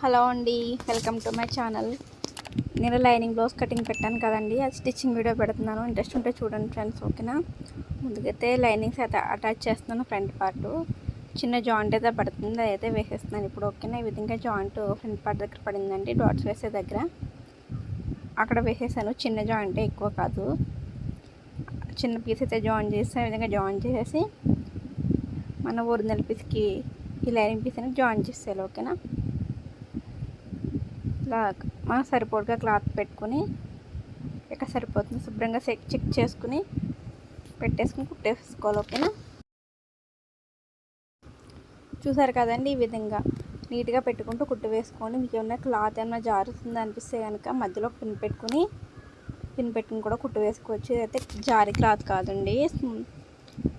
Hello అండి, welcome to my channel. నేను lining blouse cutting పెట్టాను కదండి, అది స్టిచ్చింగ్ వీడియో పెడుతున్నాను. ఇంట్రెస్ట్ ఉంటే చూడండి ఫ్రెండ్స్, ఓకేనా. ముందుకైతే లైనింగ్స్ అయితే అటాచ్ చేస్తున్నాను. ఫ్రంట్ పార్ట్ చిన్న జాయింట్ అయితే పడుతుంది, అదైతే వేసేస్తున్నాను ఇప్పుడు, ఓకేనా. ఈ విధంగా జాయింట్ ఫ్రంట్ పార్ట్ దగ్గర పడిందండి, డాట్స్ వేసే దగ్గర అక్కడ వేసేసాను. చిన్న జాయింట్, ఎక్కువ కాదు, చిన్న పీస్ అయితే జాయిన్ చేస్తాను. ఈ విధంగా జాయిన్ చేసేసి మన ఒరిజినల్ పీస్కి ఈ లైనింగ్ పీస్ అనేది జాయిన్ చేసేయాలి, ఓకేనా. ఇలా మనం సరిపోటుగా క్లాత్ పెట్టుకుని ఎక్కడ సరిపోతుంది శుభ్రంగా చెక్ చేసుకుని పెట్టేసుకుని కుట్టేసుకోవాలి, ఓకేనా. చూసారు కదండి, ఈ విధంగా నీట్గా పెట్టుకుంటూ కుట్టు వేసుకోండి. మీకు ఏమన్నా క్లాత్ ఏమైనా జారుతుంది అనిపిస్తే కనుక మధ్యలో పిన్ పెట్టుకుని కూడా కుట్టు వేసుకోవచ్చు. ఇదైతే జారీ క్లాత్ కాదండి,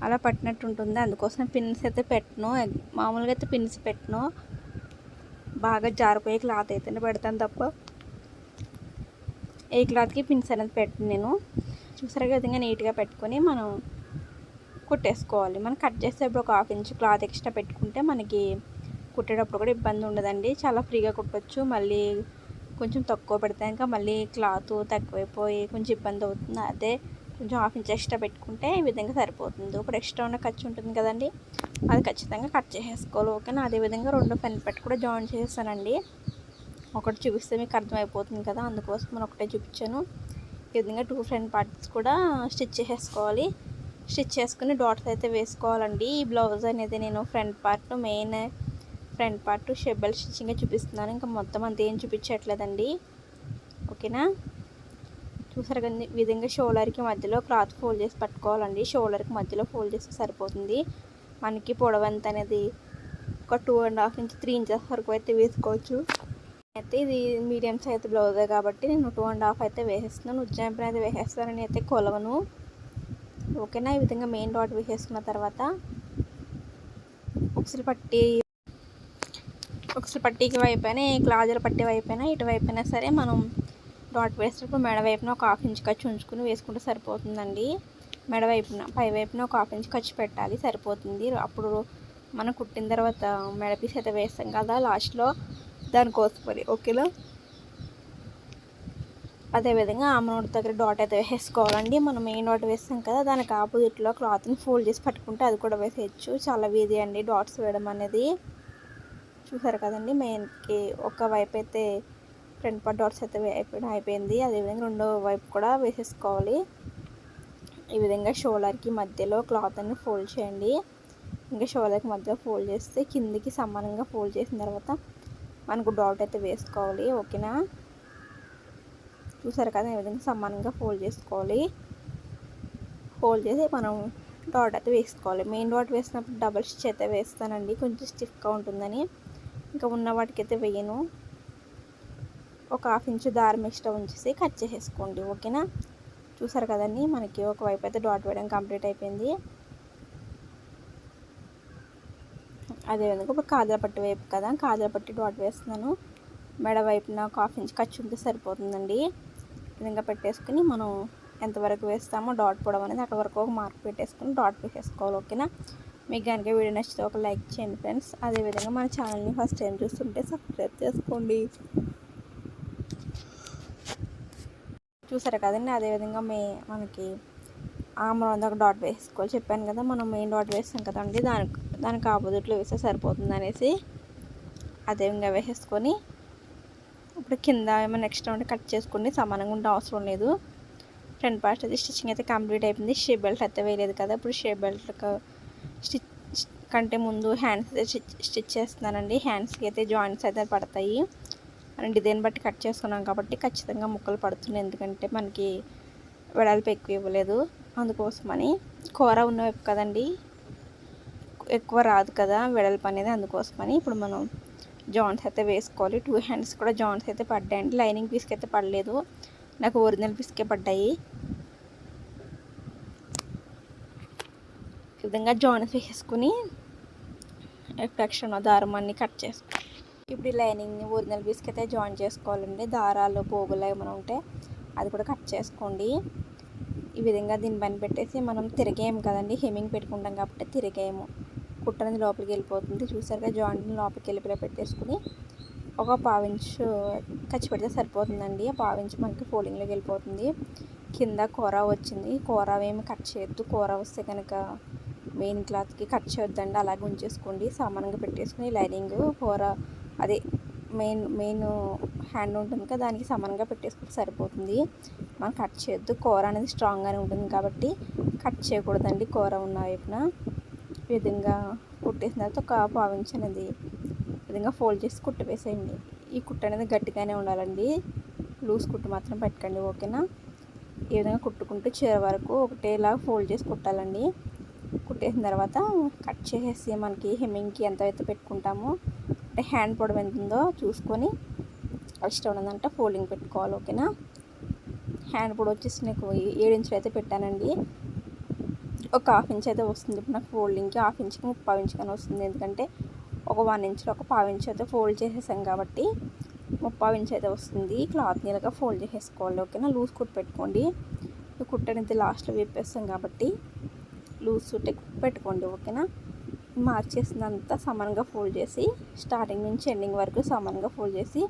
అలా పట్టినట్టు ఉంటుంది. అందుకోసం పిన్స్ అయితే పెట్టను, మామూలుగా అయితే పిన్స్ పెట్టను. బాగా జారిపోయే క్లాత్ అయితేనే పెడతాను తప్ప ఏ క్లాత్కి పిన్స్ అనేది పెట్టను నేను. చూసారా, విధంగా నీట్గా పెట్టుకొని మనం కుట్టేసుకోవాలి. మనం కట్ చేసేటప్పుడు ఒక 1/2 ఇంచ్ క్లాత్ ఎక్స్ట్రా పెట్టుకుంటే మనకి కుట్టేటప్పుడు కూడా ఇబ్బంది ఉండదండి, చాలా ఫ్రీగా కుట్టచ్చు. మళ్ళీ కొంచెం తక్కువ పెడితే ఇంకా మళ్ళీ క్లాత్ తక్కువైపోయి కొంచెం ఇబ్బంది అవుతుంది. అదే కొంచెం 1/2 ఇంచ్ ఎక్స్ట్రా పెట్టుకుంటే ఈ విధంగా సరిపోతుంది. ఇప్పుడు ఎక్స్ట్రా ఉన్న ఖర్చు ఉంటుంది కదండి, అది ఖచ్చితంగా కట్ చేసేసుకోవాలి, ఓకేనా. అదేవిధంగా 2 పెన్ పెట్టి కూడా జాయిన్ చేస్తానండి. ఒకటి చూపిస్తే మీకు అర్థమైపోతుంది కదా, అందుకోసం మనం ఒకటే చూపించాను. ఈ విధంగా 2 ఫ్రంట్ పార్ట్స్ కూడా స్టిచ్ చేసేసుకోవాలి. స్టిచ్ చేసుకుని డాట్స్ అయితే వేసుకోవాలండి. ఈ బ్లౌజ్ అనేది నేను మెయిన్ ఫ్రంట్ పార్ట్ షెబ్బల్ స్టిచ్చింగ్ చూపిస్తున్నాను, ఇంకా మొత్తం అంతా ఏం చూపించట్లేదండి, ఓకేనా. చూసారు కదా, ఈ విధంగా షోల్డర్కి మధ్యలో క్లాత్ ఫోల్డ్ చేసి పట్టుకోవాలండి. షోల్డర్కి మధ్యలో ఫోల్డ్ చేస్తే సరిపోతుంది. మనకి పొడవంత అనేది ఒక 2.5 ఇంచ్ 3 ఇంచెస్ వరకు అయితే వేసుకోవచ్చు. అయితే ఇది మీడియం సైజ్ బ్లౌజే కాబట్టి నేను 2.5 అయితే వేసేస్తున్నాను. ఉజ్జాయింపుని అయితే వేసేస్తానని అయితే కొలవను, ఓకేనా. ఈ విధంగా మెయిన్ డాట్ వేసేసుకున్న తర్వాత ఉక్సులు పట్టీకి వైపునే క్లాజుల పట్టీ వైపున ఇటువైపునా సరే మనం డాట్ వేసేటప్పుడు మెడ వైపున ఒక 1/2 ఇంచ్ ఖర్చు ఉంచుకుని వేసుకుంటే సరిపోతుందండి. మెడ వైపున పై వైపున ఒక 1/2 ఇంచ్ ఖర్చు పెట్టాలి, సరిపోతుంది. అప్పుడు మనం కుట్టిన తర్వాత మెడ పీస్ అయితే వేస్తాం కదా లాస్ట్లో, దానికోసమని, ఓకేనా. అదేవిధంగా ఆమ్నోడ్ దగ్గర డాట్ అయితే వేసేసుకోవాలండి. మనం మెయిన్ డాట్ వేస్తాం కదా, దానికి ఆపోజిట్లో క్లాత్ని ఫోల్డ్ చేసి పట్టుకుంటే అది కూడా వేసేయచ్చు. చాలా ఈజీ అండి డాట్స్ వేయడం అనేది. చూసారు కదండి, మెయిన్కి ఒక వైపు అయితే ఫ్రంట్ పార్ట్ డాట్స్ అయితే అయిపోయింది. అదేవిధంగా రెండో వైపు కూడా వేసేసుకోవాలి. ఈ విధంగా షోల్డర్కి మధ్యలో క్లాత్ అన్ని ఫోల్డ్ చేయండి. ఇంకా షోల్డర్కి మధ్యలో ఫోల్డ్ చేస్తే కిందికి సమానంగా ఫోల్డ్ చేసిన తర్వాత మనకు డాట్ అయితే వేసుకోవాలి, ఓకేనా. చూసారు కదా, ఈ విధంగా సమానంగా ఫోల్డ్ చేసుకోవాలి. ఫోల్డ్ చేసి మనం డాట్ అయితే వేసుకోవాలి. మెయిన్ డాట్ వేసినప్పుడు డబల్ స్టిచ్ అయితే వేస్తానండి, కొంచెం స్టిఫ్గా ఉంటుందని. ఇంకా ఉన్న వాటికైతే వేయను. ఒక 1/2 ఇంచ్ దారం ఎక్స్ట్రా ఉంచేసి కట్ చేసేసుకోండి, ఓకేనా. చూసారు కదండి, మనకి ఒకవైపు అయితే డాట్ వేయడం కంప్లీట్ అయిపోయింది. అదేవిధంగా ఇప్పుడు కాజల పట్టి వైపు కదా, కాజల పట్టి డాట్ వేస్తున్నాను. మెడ వైపున ఒక 1/2 ఇంచ్ ఖర్చు ఉంటే సరిపోతుందండి. ఈ విధంగా పెట్టేసుకుని మనం ఎంతవరకు వేస్తామో డాట్ పొడవు అనేది అక్కడ వరకు ఒక మార్క్ పెట్టేసుకుని డాట్ వేసేసుకోవాలి, ఓకేనా. మీకు కనుక వీడియో నచ్చితే ఒక లైక్ చేయండి ఫ్రెండ్స్. అదేవిధంగా మన ఛానల్ని ఫస్ట్ టైం చూస్తుంటే సబ్స్క్రైబ్ చేసుకోండి. చూసారు కదండి, అదేవిధంగా మనకి ఆమ్రోన్ ఒక డాట్ వేసుకోవాలి చెప్పాను కదా, మనం మెయిన్ డాట్ వేస్తాం కదండి, దానికి ఆపోజిట్లో వేస్తే సరిపోతుంది అనేసి అదేవిధంగా వేసేసుకొని ఇప్పుడు కింద ఏమైనా ఎక్స్ట్రా ఉంటే కట్ చేసుకోండి, సమానంగా ఉంటే అవసరం లేదు. ఫ్రంట్ పార్ట్ అయితే స్టిచ్చింగ్ అయితే కంప్లీట్ అయిపోయింది. షేప్ బెల్ట్ అయితే వేయలేదు కదా, ఇప్పుడు షేప్ బెల్ట్ స్టిచ్ కంటే ముందు హ్యాండ్స్ అయితే స్టిచ్ చేస్తున్నానండి. హ్యాండ్స్కి అయితే జాయింట్స్ అయితే పడతాయి. మనం డిజైన్ బట్టి కట్ చేసుకున్నాం కాబట్టి ఖచ్చితంగా ముక్కలు పడుతున్నాయి, ఎందుకంటే మనకి వెడల్పు ఎక్కువ ఇవ్వలేదు, అందుకోసమని. కూర ఉన్న వైపు కదండి, ఎక్కువ రాదు కదా వెడల్పు అనేది, అందుకోసమని. ఇప్పుడు మనం జాయింట్స్ అయితే వేసుకోవాలి. 2 హ్యాండ్స్ కూడా జాయింట్స్ అయితే పడ్డాయండి. లైనింగ్ పీస్కి అయితే పడలేదు, నాకు ఒరిజినల్ పీస్కే పడ్డాయి. ఈ విధంగా జాయింట్స్ వేసేసుకుని ఎక్స్ట్రా దారం అన్ని కట్ చేసుకోవాలి. ఇప్పుడు ఈ లైనింగ్ని ఒరిజినల్ పీస్కి అయితే జాయిన్ చేసుకోవాలండి. దారాలు పోగులు ఏమైనా ఉంటే అది కూడా కట్ చేసుకోండి. ఈ విధంగా దీనిపైన పెట్టేసి మనం తిరిగేయము కదండి, హెమ్మింగ్ పెట్టుకుంటాం కాబట్టి తిరిగేయము, కుట్టనేది లోపలికి వెళ్ళిపోతుంది. చూసారుగా, జాయింట్ని లోపలికి వెళ్ళిపోయి పెట్టేసుకుని ఒక పావించు ఖర్చు పెడితే సరిపోతుందండి. ఆ పావించు మనకి ఫోల్డింగ్లోకి వెళ్ళిపోతుంది. కింద కూర వచ్చింది, కూర ఏమి కట్ చేయొద్దు. కూర వస్తే కనుక మెయిన్ క్లాత్కి కట్ చేయొద్దండి, అలాగే ఉంచేసుకోండి. సమానంగా పెట్టేసుకుని లైనింగ్ కూర అదే మెయిన్ హ్యాండ్ ఉంటుంది కదా, దానికి సమానంగా పెట్టేసుకుంటే సరిపోతుంది. మనం కట్ చేయొద్దు, కూర అనేది స్ట్రాంగ్గానే ఉంటుంది కాబట్టి కట్ చేయకూడదండి కూర ఉన్న వైపున. ఈ విధంగా కుట్టేసిన తర్వాత ఒక పావించు అనేది విధంగా ఫోల్డ్ చేసి కుట్టు వేసేయండి. ఈ కుట్టు అనేది గట్టిగానే ఉండాలండి, లూజ్ కుట్టు మాత్రం పెట్టకండి, ఓకేనా. ఈ విధంగా కుట్టుకుంటూ చీర వరకు ఒకటేలా ఫోల్డ్ చేసి కుట్టాలండి. కుట్టేసిన తర్వాత కట్ చేసేసి మనకి హెమ్మింగ్కి ఎంత అయితే పెట్టుకుంటామో అంటే హ్యాండ్ పొడవు ఎంత ఉందో చూసుకొని ఇష్టం ఉన్నదంటే ఫోల్డింగ్ పెట్టుకోవాలి, ఓకేనా. హ్యాండ్ పొడవు వచ్చేసి నాకు 7 ఇంచులు అయితే పెట్టానండి. ఒక 1/2 ఇంచ్ అయితే వస్తుంది. ఇప్పుడు నాకు ఫోల్డింగ్కి 1/2 ఇంచ్కి 3/4 ఇంచ్ కానీ వస్తుంది. ఎందుకంటే ఒక 1 ఇంచ్లో ఒక 1/4 ఇంచ్ అయితే ఫోల్డ్ చేసేసాం కాబట్టి 3/4 ఇంచ్ అయితే వస్తుంది. క్లాత్ నీళ్ళగా ఫోల్డ్ చేసేసుకోవాలి, ఓకేనా. లూజ్ కుట్టు పెట్టుకోండి. కుట్టు అనేది లాస్ట్లో విప్పేస్తాం కాబట్టి లూజ్ కుట్టు పెట్టుకోండి, ఓకేనా. మార్క్ చేసినంత సమానంగా ఫోల్డ్ చేసి స్టార్టింగ్ నుంచి ఎండింగ్ వరకు సమానంగా ఫోల్డ్ చేసి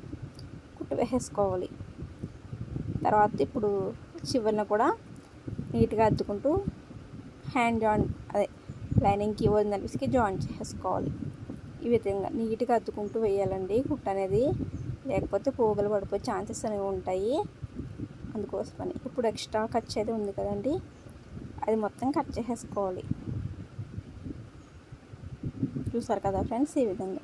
కుట్టు వేసేసుకోవాలి. తర్వాత ఇప్పుడు చివరిన కూడా నీట్గా అద్దుకుంటూ హ్యాండ్ జాయింట్ అదే లైనింగ్కి ఒరిజినల్ పీస్కి జాయింట్ చేసుకోవాలి. ఈ విధంగా నీట్గా అద్దుకుంటూ వేయాలండి కుట్టు అనేది, లేకపోతే పోగులు పడిపోయే ఛాన్సెస్ అనేవి ఉంటాయి. అందుకోసమని ఇప్పుడు ఎక్స్ట్రా ఖర్చు అయితే ఉంది కదండి, అది మొత్తం కట్ చేసేసుకోవాలి. చూసారు కదా ఫ్రెండ్స్, ఈ విధంగా.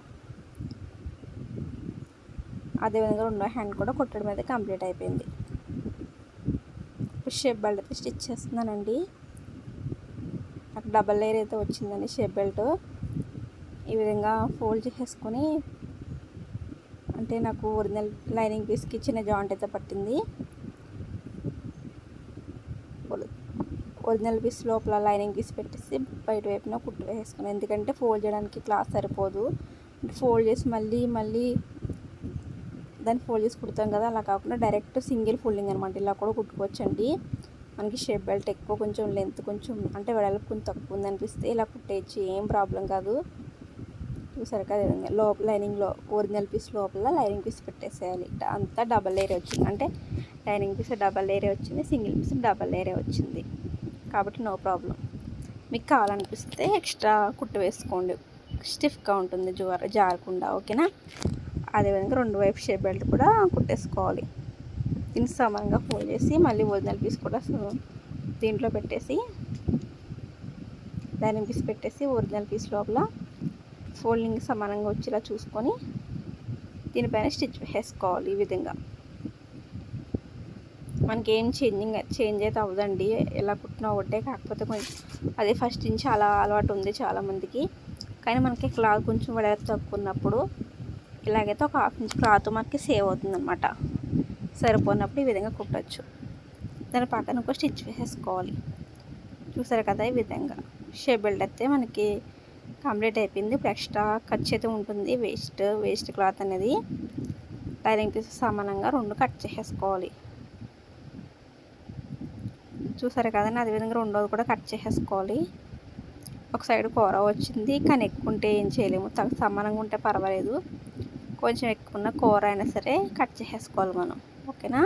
అదేవిధంగా రెండో హ్యాండ్ కూడా కుట్టడం అయితే కంప్లీట్ అయిపోయింది. ఇప్పుడు షేప్ బెల్ట్ అయితే స్టిచ్ చేస్తున్నానండి. నాకు డబల్ లేయర్ అయితే వచ్చిందండి షేప్ బెల్ట్. ఈ విధంగా ఫోల్డ్ చేసేసుకొని అంటే నాకు ఒరిజినల్ లైనింగ్ పీస్కి చిన్న జాయింట్ అయితే పట్టింది. ఒరిజినల్ పీస్ లోపల లైనింగ్ పీస్ పెట్టేసి బయట వైపున కుట్టు వేసుకున్నాను. ఎందుకంటే ఫోల్డ్ చేయడానికి క్లాత్ సరిపోదు, ఫోల్డ్ చేసి మళ్ళీ దాన్ని ఫోల్డ్ చేసి కుడతాం కదా, అలా కాకుండా డైరెక్ట్ సింగిల్ ఫోల్డింగ్ అనమాట. ఇలా కూడా కుట్టుకోవచ్చండి. మనకి షేప్ బెల్ట్ ఎక్కువ కొంచెం లెంత్ కొంచెం అంటే వెడల్పు కొంచెం తక్కువ ఉందనిపిస్తే ఇలా కుట్టేయచ్చు, ఏం ప్రాబ్లం కాదు. చూసారు కదా, విధంగా లోపల లైనింగ్లో ఒరిజినల్ పీస్ లోపల లైనింగ్ పీస్ పెట్టేసేయాలి. అంతా డబల్ లేయర్ వచ్చింది, అంటే లైనింగ్ పీస్ డబల్ లేయరే వచ్చింది, సింగిల్ పీస్ డబల్ లేయరే వచ్చింది కాబట్టి నో ప్రాబ్లం. మీకు కావాలనిపిస్తే ఎక్స్ట్రా కుట్టు వేసుకోండి, స్టిఫ్గా ఉంటుంది జారకుండా, ఓకేనా. అదేవిధంగా రెండు వైపు షేప్ బెల్ట్ కూడా కుట్టేసుకోవాలి. దీన్ని సమానంగా ఫోల్డ్ చేసి మళ్ళీ ఒరిజినల్ పీస్ కూడా దీంట్లో పెట్టేసి లైనింగ్ పీస్ పెట్టేసి ఒరిజినల్ పీస్ లోపల ఫోల్డింగ్ సమానంగా వచ్చేలా చూసుకొని దీనిపైన స్టిచ్ వేసుకోవాలి. ఈ విధంగా మనకి ఏం చేంజ్ అయితే అవ్వదండి, ఎలా కుట్టినా ఒకటే. కాకపోతే కొంచెం అదే ఫస్ట్ నుంచి అలా అలవాటు ఉంది చాలామందికి, కానీ మనకి క్లాత్ కొంచెం వెడల్పు తక్కువ ఉన్నప్పుడు ఇలాగైతే ఒక 1/2 ఇంచ్ క్లాత్ మనకి సేవ్ అవుతుందన్నమాట. సరిపోయినప్పుడు ఈ విధంగా కుట్టచ్చు. దాని పక్కన ఒక స్టిచ్ వేసేసుకోవాలి. చూసారు కదా, ఈ విధంగా షేప్ బెల్ట్ అయితే మనకి కంప్లీట్ అయిపోయింది. ఇప్పుడు ఎక్స్ట్రా ఖర్చు అయితే ఉంటుంది, వేస్ట్ క్లాత్ అనేది. లైనింగ్ పీస్ సమానంగా 2 కట్ చేసేసుకోవాలి. చూసారు కదండి, అదేవిధంగా రెండోది కూడా కట్ చేసేసుకోవాలి. ఒక సైడ్ కూర వచ్చింది, కానీ ఎక్కువ ఉంటే ఏం చేయలేము, సమానంగా ఉంటే పర్వాలేదు. కొంచెం ఎక్కువ ఉన్న కూర అయినా సరే కట్ చేసేసుకోవాలి మనం, ఓకేనా.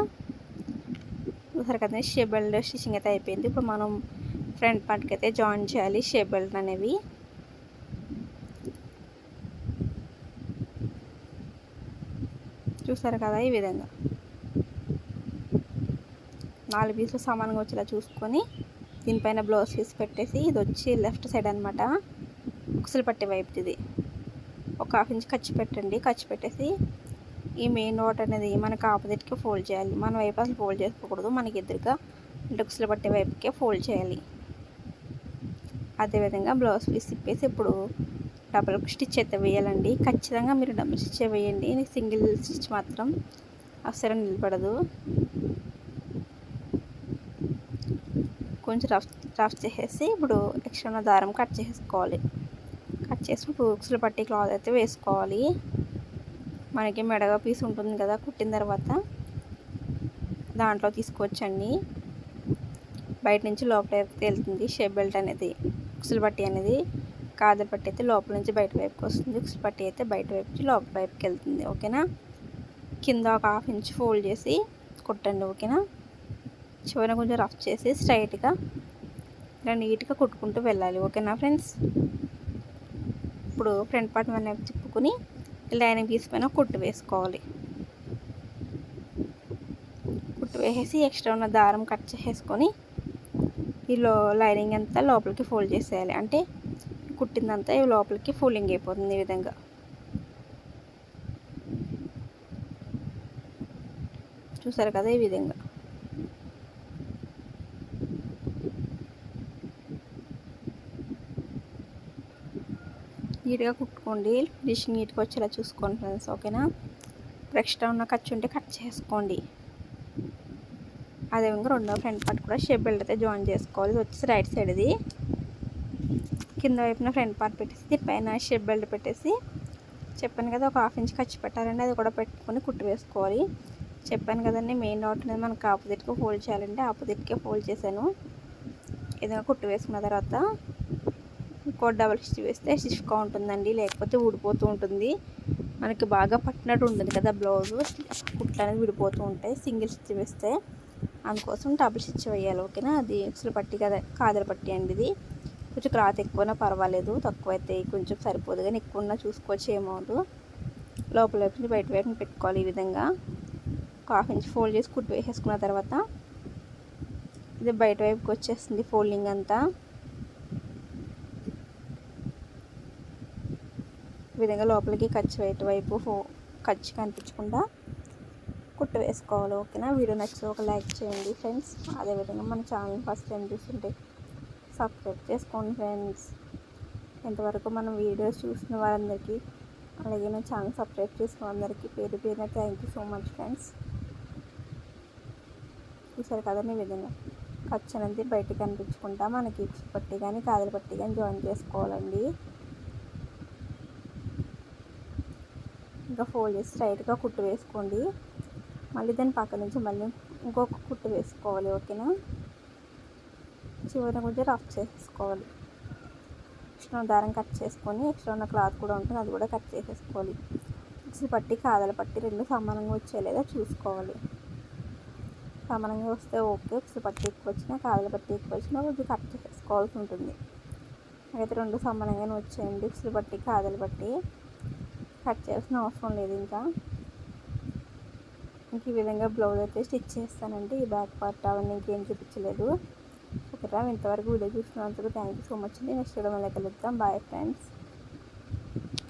చూసారు కదండి, షేప్ బెల్ట్ స్టిచ్చింగ్ అయితే అయిపోయింది. ఇప్పుడు మనం ఫ్రంట్ పార్ట్కి అయితే జాయిన్ చేయాలి షేప్ బెల్ట్ అనేవి. చూసారు కదా, ఈ విధంగా 4 పీసులు సమానంగా వచ్చేలా చూసుకొని దీనిపైన బ్లౌజ్ పీస్ పెట్టేసి, ఇది వచ్చి లెఫ్ట్ సైడ్ అనమాట, ఉక్సులు పట్టే వైపు ఇది ఒక 1/2 ఇంచ్ ఖర్చు పెట్టండి. ఖర్చు పెట్టేసి ఈ మెయిన్ నోట్ అనేది మనకు ఆపోజిట్కి ఫోల్డ్ చేయాలి. మన వైపు అసలు ఫోల్డ్ చేసుకోకూడదు, మనకి ఎదురుగా అంటే ఉక్సులు పట్టే వైపుకే ఫోల్డ్ చేయాలి. అదేవిధంగా బ్లౌజ్ పీస్ తిప్పేసి ఇప్పుడు డబుల్ స్టిచ్ అయితే వేయాలండి. ఖచ్చితంగా మీరు డబుల్ స్టిచ్ వేయండి, సింగిల్ స్టిచ్ మాత్రం అస్సలు నిలబడదు. కొంచెం రఫ్ చేసేసి ఇప్పుడు ఎక్స్ట్రా దారం కట్ చేసుకోవాలి. కట్ చేసి ఇప్పుడు ఉక్సులు పట్టి క్లాత్ అయితే వేసుకోవాలి. మనకి మెడగా పీస్ ఉంటుంది కదా, కుట్టిన తర్వాత దాంట్లో తీసుకోవచ్చండి. బయట నుంచి లోపల వెళ్తుంది షేప్ బెల్ట్ అనేది, ఉక్సులు పట్టి అనేది. కాజల్ పట్టి అయితే లోపల నుంచి బయట వైపుకి వస్తుంది, ఉక్సులు పట్టి అయితే బయట వైపు నుంచి లోపల వైపుకి వెళ్తుంది. ఓకేనా. కింద ఒక 1/2 ఇంచ్ ఫోల్డ్ చేసి కుట్టండి. ఓకేనా. చివరిన కొంచెం రఫ్ చేసి స్ట్రైట్గా ఇలా నీట్గా కుట్టుకుంటూ వెళ్ళాలి. ఓకేనా ఫ్రెండ్స్. ఇప్పుడు ఫ్రంట్ పార్ట్ మన తిప్పుకొని లైనింగ్ పీస్ పైన కుట్టు వేసుకోవాలి. కుట్టు వేసేసి ఎక్స్ట్రా ఉన్న దారం కట్ చేసేసుకొని లైనింగ్ అంతా లోపలికి ఫోల్డ్ చేసేయాలి. అంటే కుట్టిందంతా లోపలికి ఫోల్డింగ్ అయిపోతుంది. ఈ విధంగా చూసారు కదా. ఈ విధంగా నీట్గా కుట్టుకోండి. ఫినిషింగ్ నీట్గా వచ్చేలా చూసుకోండి ఫ్రెండ్స్. ఓకేనా. ఎక్స్ట్రా ఉన్న ఖర్చు ఉంటే కట్ చేసుకోండి. అదేవిధంగా రెండో ఫ్రంట్ పార్ట్ కూడా షేప్ బెల్ట్ అయితే జాయిన్ చేసుకోవాలి. ఇది వచ్చేసి రైట్ సైడ్. ఇది కింద వైపున ఫ్రంట్ పార్ట్ పెట్టేసి దీనిపైన షేప్ బెల్ట్ పెట్టేసి చెప్పాను కదా ఒక 1/2 ఇంచ్ ఖర్చు పెట్టాలండి. అది కూడా పెట్టుకొని కుట్టు వేసుకోవాలి. చెప్పాను కదండి మెయిన్ డాట్ అనేది మనకు ఆపోజిట్గా ఫోల్డ్ చేయాలంటే ఆపోజిట్కే ఫోల్డ్ చేశాను. ఏదైనా కుట్టు వేసుకున్న తర్వాత ఇంకో డబల్ స్టిచ్ వేస్తే స్టిఫ్గా ఉంటుందండి, లేకపోతే ఊడిపోతూ ఉంటుంది. మనకి బాగా పట్టినట్టు ఉంటుంది కదా బ్లౌజు, కుట్లు అనేది విడిపోతూ ఉంటాయి సింగిల్ స్టిచ్ వేస్తే. అందుకోసం డబుల్ స్టిచ్ వేయాలి. ఓకేనా. అది ఉక్సులు పట్టి కదా, కాజల్ పట్టి అండి. ఇది కొంచెం క్లాత్ ఎక్కువైనా పర్వాలేదు, తక్కువ అయితే కొంచెం సరిపోదు, కానీ ఎక్కువ ఉన్నా చూసుకోవచ్చు, ఏమవుదు. లోపల వైపు బయట వైపుని పెట్టుకోవాలి. ఈ విధంగా ఒక 1/2 ఇంచ్ ఫోల్డ్ చేసి కుట్టు వేసేసుకున్న తర్వాత ఇది బయట వైపుకి వచ్చేస్తుంది ఫోల్డింగ్ అంతా. ఈ విధంగా లోపలికి ఖర్చు వైపు ఖర్చు కనిపించకుండా కుట్టు వేసుకోవాలి. ఓకేనా. వీడియో నచ్చితే ఒక లైక్ చేయండి ఫ్రెండ్స్. అదేవిధంగా మన ఛానల్ ఫస్ట్ టైం చూస్తుంటే సబ్స్క్రైబ్ చేసుకోండి ఫ్రెండ్స్. ఇంతవరకు మనం వీడియోస్ చూసిన వారందరికీ, అలాగే నా ఛానల్ సబ్స్క్రైబ్ చేసుకున్న అందరికీ పేరు పేరున thank you so much friends. చూసారు కదండి. ఈ విధంగా ఖర్చు అనేది బయటకు కనిపించకుండా మనకి పట్టి కానీ కాజల్ పట్టి కానీ జాయిన్ చేసుకోవాలండి. ఇంకా ఫోల్డ్ చేసి స్ట్రైట్గా కుట్టు వేసుకోండి. మళ్ళీ దాని పక్క నుంచి మళ్ళీ ఇంకొక కుట్టు వేసుకోవాలి. ఓకేనా. చివరిన కొంచెం రఫ్ చేసుకోవాలి. ఎక్స్ట్రా దారం కట్ చేసుకొని ఎక్స్ట్రా ఉన్న క్లాత్ కూడా ఉంటుంది, అది కూడా కట్ చేసేసుకోవాలి. ఉక్సులు పట్టి కాజల్ పట్టి రెండు సమానంగా వచ్చేలాగా చూసుకోవాలి. సమానంగా వస్తే ఓకే. ఉక్సులు పట్టి ఎక్కువ వచ్చినా కాజల్ పట్టి ఎక్కువ వచ్చినా కొంచెం కట్ చేసుకోవాల్సి ఉంటుంది. అయితే రెండు సమానంగానే వచ్చేయండి. ఉక్సులు పట్టి కాజల్ పట్టి కట్ చేయాల్సిన అవసరం లేదు. ఇంకా ఈ విధంగా బ్లౌజ్ అయితే స్టిచ్ చేస్తానండి. ఈ బ్యాక్ పార్ట్ అవన్నీ ఇంకేం చూపించలేదు. ఓకేనా. ఇంతవరకు వీడియో చూసినందుకు థ్యాంక్ యూ సో మచ్ అండి. నెక్స్ట్ వీడియో మళ్ళీ కలుద్దాం. Bye friends.